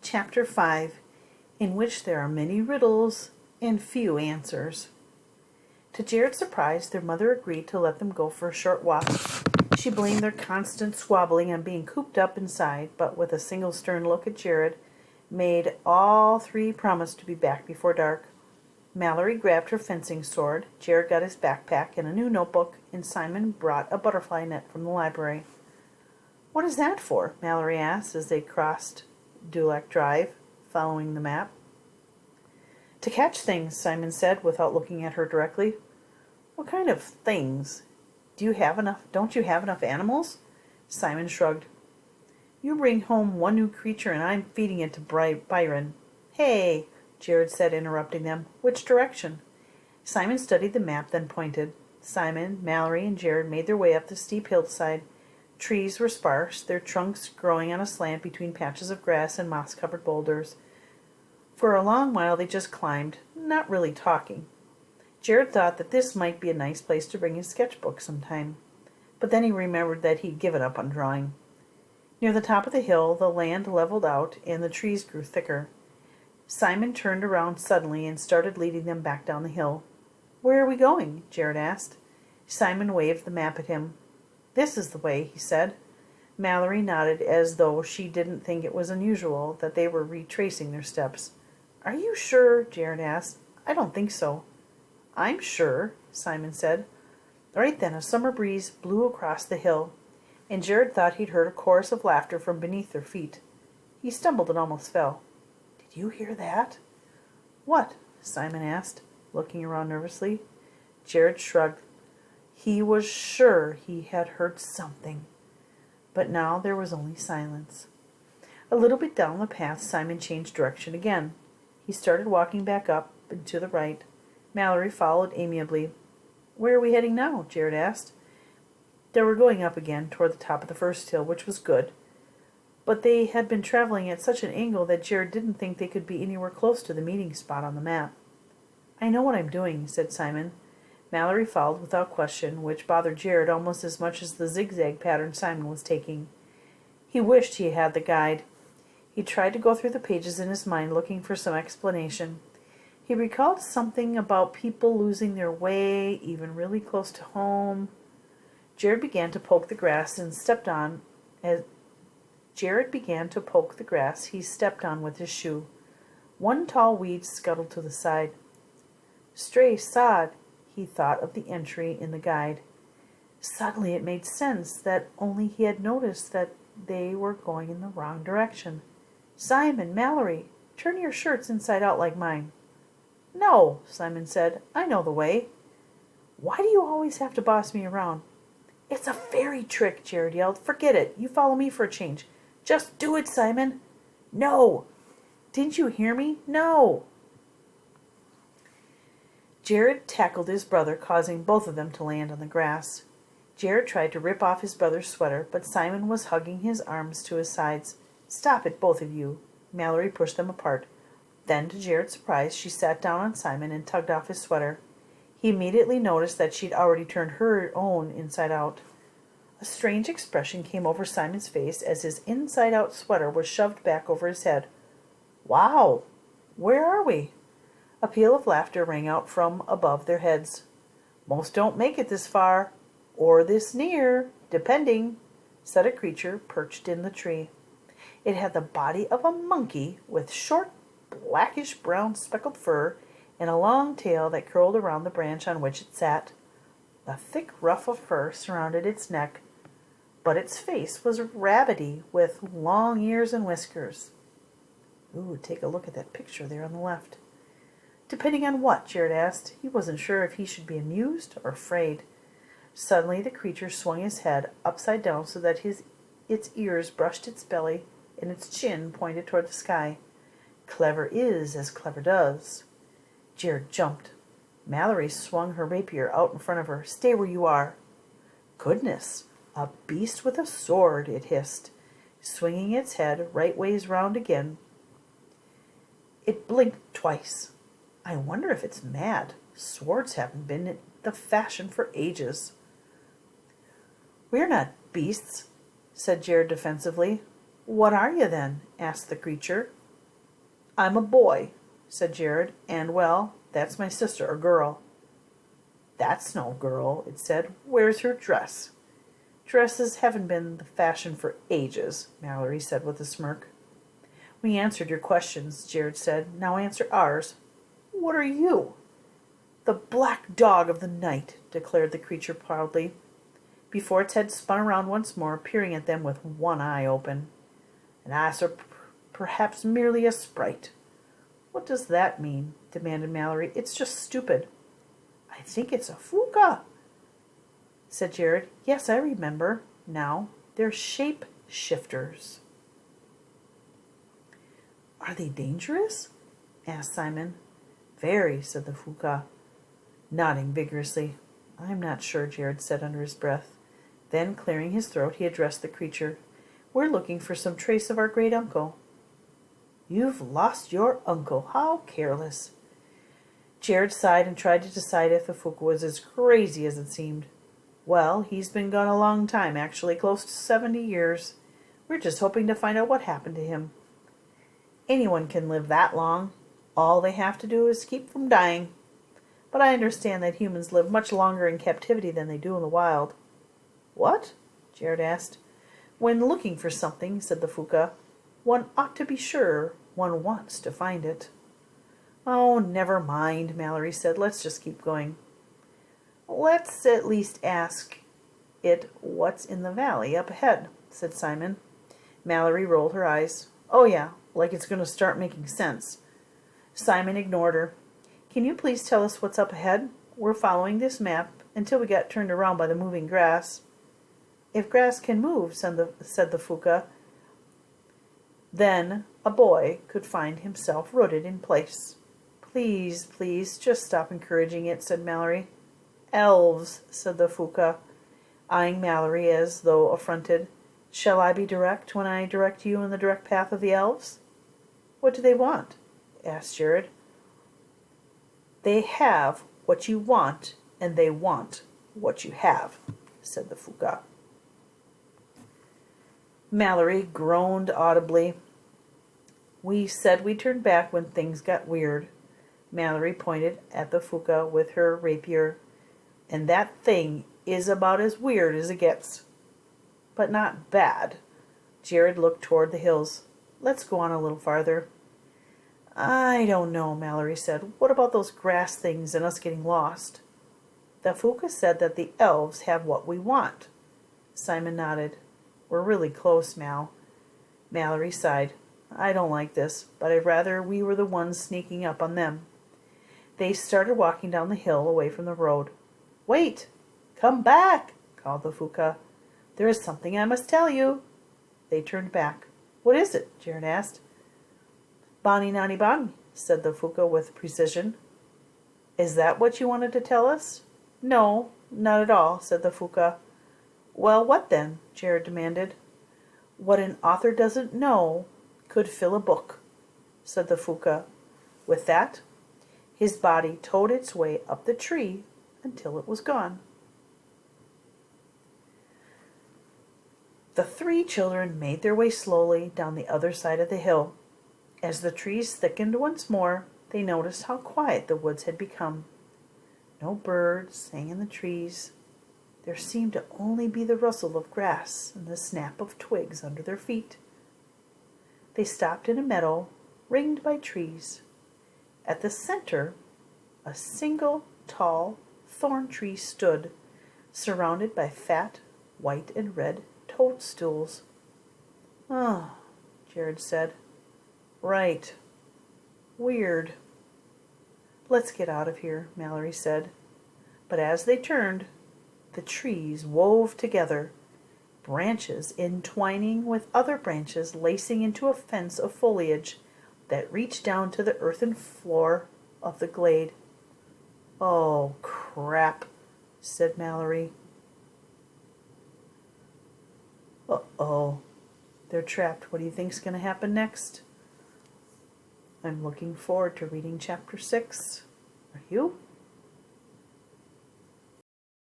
Chapter 5, in which there are many riddles and few answers. To Jared's surprise, their mother agreed to let them go for a short walk. She blamed their constant squabbling on being cooped up inside, but with a single stern look at Jared, made all three promise to be back before dark. Mallory grabbed her fencing sword, Jared got his backpack and a new notebook, and Simon brought a butterfly net from the library. "What is that for?" Mallory asked as they crossed Dulac Drive, following the map. "To catch things," Simon said, without looking at her directly. "What kind of things? Don't you have enough animals?" Simon shrugged. "You bring home one new creature and I'm feeding it to Byron." "Hey," Jared said, interrupting them. "Which direction?" Simon studied the map, then pointed. Simon, Mallory, and Jared made their way up the steep hillside. Trees were sparse, their trunks growing on a slant between patches of grass and moss-covered boulders. For a long while they just climbed, not really talking. Jared thought that this might be a nice place to bring his sketchbook sometime, but then he remembered that he'd given up on drawing. Near the top of the hill, the land leveled out and the trees grew thicker. Simon turned around suddenly and started leading them back down the hill. "Where are we going?" Jared asked. Simon waved the map at him. "This is the way," he said. Mallory nodded as though she didn't think it was unusual that they were retracing their steps. "Are you sure?" Jared asked. "I don't think so." "I'm sure," Simon said. Right then a summer breeze blew across the hill, and Jared thought he'd heard a chorus of laughter from beneath their feet. He stumbled and almost fell. "Did you hear that?" "What?" Simon asked, looking around nervously. Jared shrugged. He was sure he had heard something. But now there was only silence. A little bit down the path, Simon changed direction again. He started walking back up and to the right. Mallory followed amiably. "Where are we heading now?" Jared asked. They were going up again toward the top of the first hill, which was good. But they had been traveling at such an angle that Jared didn't think they could be anywhere close to the meeting spot on the map. "I know what I'm doing," said Simon. Mallory followed without question, which bothered Jared almost as much as the zigzag pattern Simon was taking. He wished he had the guide. He tried to go through the pages in his mind, looking for some explanation. He recalled something about people losing their way, even really close to home. Jared began to poke the grass he stepped on with his shoe. One tall weed scuttled to the side. Stray sod, he thought of the entry in the guide. Suddenly it made sense that only he had noticed that they were going in the wrong direction. "Simon, Mallory, turn your shirts inside out like mine." "No," Simon said. "I know the way." "Why do you always have to boss me around?" "It's a fairy trick," Jared yelled. "Forget it. You follow me for a change." "Just do it, Simon." "No." "Didn't you hear me?" "No." Jared tackled his brother, causing both of them to land on the grass. Jared tried to rip off his brother's sweater, but Simon was hugging his arms to his sides. "Stop it, both of you." Mallory pushed them apart. Then, to Jared's surprise, she sat down on Simon and tugged off his sweater. He immediately noticed that she'd already turned her own inside out. A strange expression came over Simon's face as his inside-out sweater was shoved back over his head. "Wow! Where are we?" A peal of laughter rang out from above their heads. "Most don't make it this far, or this near, depending," said a creature perched in the tree. It had the body of a monkey with short, blackish-brown speckled fur and a long tail that curled around the branch on which it sat. A thick ruff of fur surrounded its neck, but its face was rabbity with long ears and whiskers. "Ooh, take a look at that picture there on the left." "Depending on what?" Jared asked. He wasn't sure if he should be amused or afraid. Suddenly the creature swung his head upside down so that its ears brushed its belly and its chin pointed toward the sky. "Clever is as clever does." Jared jumped. Mallory swung her rapier out in front of her. "Stay where you are." "Goodness, a beast with a sword," it hissed, swinging its head right ways round again. It blinked twice. "I wonder if it's mad. Swords haven't been the fashion for ages." "We're not beasts," said Jared defensively. "What are you then?" asked the creature. I'm a boy, said Jared, and, well, that's my sister, a girl. That's no girl, it said. Where's her dress? Dresses haven't been the fashion for ages, Mallory said with a smirk. We answered your questions, Jared said. Now answer ours. What are you? The black dog of the night, declared the creature proudly, before its head spun around once more, peering at them with one eye open. An ass, or perhaps merely a sprite. What does that mean? Demanded Mallory. It's just stupid. I think it's a fuka, said Jared. Yes, I remember. Now, they're shape shifters. Are they dangerous? Asked Simon. Very, said the fuka, nodding vigorously. I'm not sure, Jared said under his breath. Then, clearing his throat, he addressed the creature. We're looking for some trace of our great uncle. You've lost your uncle. How careless. Jared sighed and tried to decide if the fuka was as crazy as it seemed. Well, he's been gone a long time, actually, close to 70 years. We're just hoping to find out what happened to him. Anyone can live that long. All they have to do is keep from dying. But I understand that humans live much longer in captivity than they do in the wild. What? Jared asked. When looking for something, said the fuka, one ought to be sure one wants to find it. Oh, never mind, Mallory said. Let's just keep going. Let's at least ask it what's in the valley up ahead, said Simon. Mallory rolled her eyes. Oh, yeah, like it's going to start making sense. Simon ignored her. Can you please tell us what's up ahead? We're following this map until we get turned around by the moving grass. If grass can move, said the fuka, then a boy could find himself rooted in place. Please, please, just stop encouraging it, said Mallory. Elves, said the fuka, eyeing Mallory as though affronted. Shall I be direct when I direct you in the direct path of the elves? What do they want? Asked Jared. They have what you want, and they want what you have, said the fuka. Mallory groaned audibly. We said we'd turn back when things got weird. Mallory pointed at the fuka with her rapier. And that thing is about as weird as it gets. But not bad. Jared looked toward the hills. Let's go on a little farther. I don't know, Mallory said. What about those grass things and us getting lost? The fuka said that the elves have what we want. Simon nodded. We're really close, Mal. Mallory sighed. I don't like this, but I'd rather we were the ones sneaking up on them. They started walking down the hill away from the road. Wait! Come back! Called the fuka. There is something I must tell you. They turned back. What is it? Jared asked. Bani nani bani, said the fuka with precision. Is that what you wanted to tell us? No, not at all, said the fuka. Well, what then? Jared demanded. What an author doesn't know could fill a book, said the fuka. With that, his body towed its way up the tree until it was gone. The three children made their way slowly down the other side of the hill. As the trees thickened once more, they noticed how quiet the woods had become. No birds sang in the trees. There seemed to only be the rustle of grass and the snap of twigs under their feet. They stopped in a meadow ringed by trees. At the center, a single tall thorn tree stood, surrounded by fat, white and red toadstools. Oh, Jared said. Right. Weird. Let's get out of here, Mallory said. But as they turned, the trees wove together, branches entwining with other branches lacing into a fence of foliage that reached down to the earthen floor of the glade. Oh, crap, said Mallory. Uh-oh. They're trapped. What do you think's going to happen next? I'm looking forward to reading chapter 6. Are you?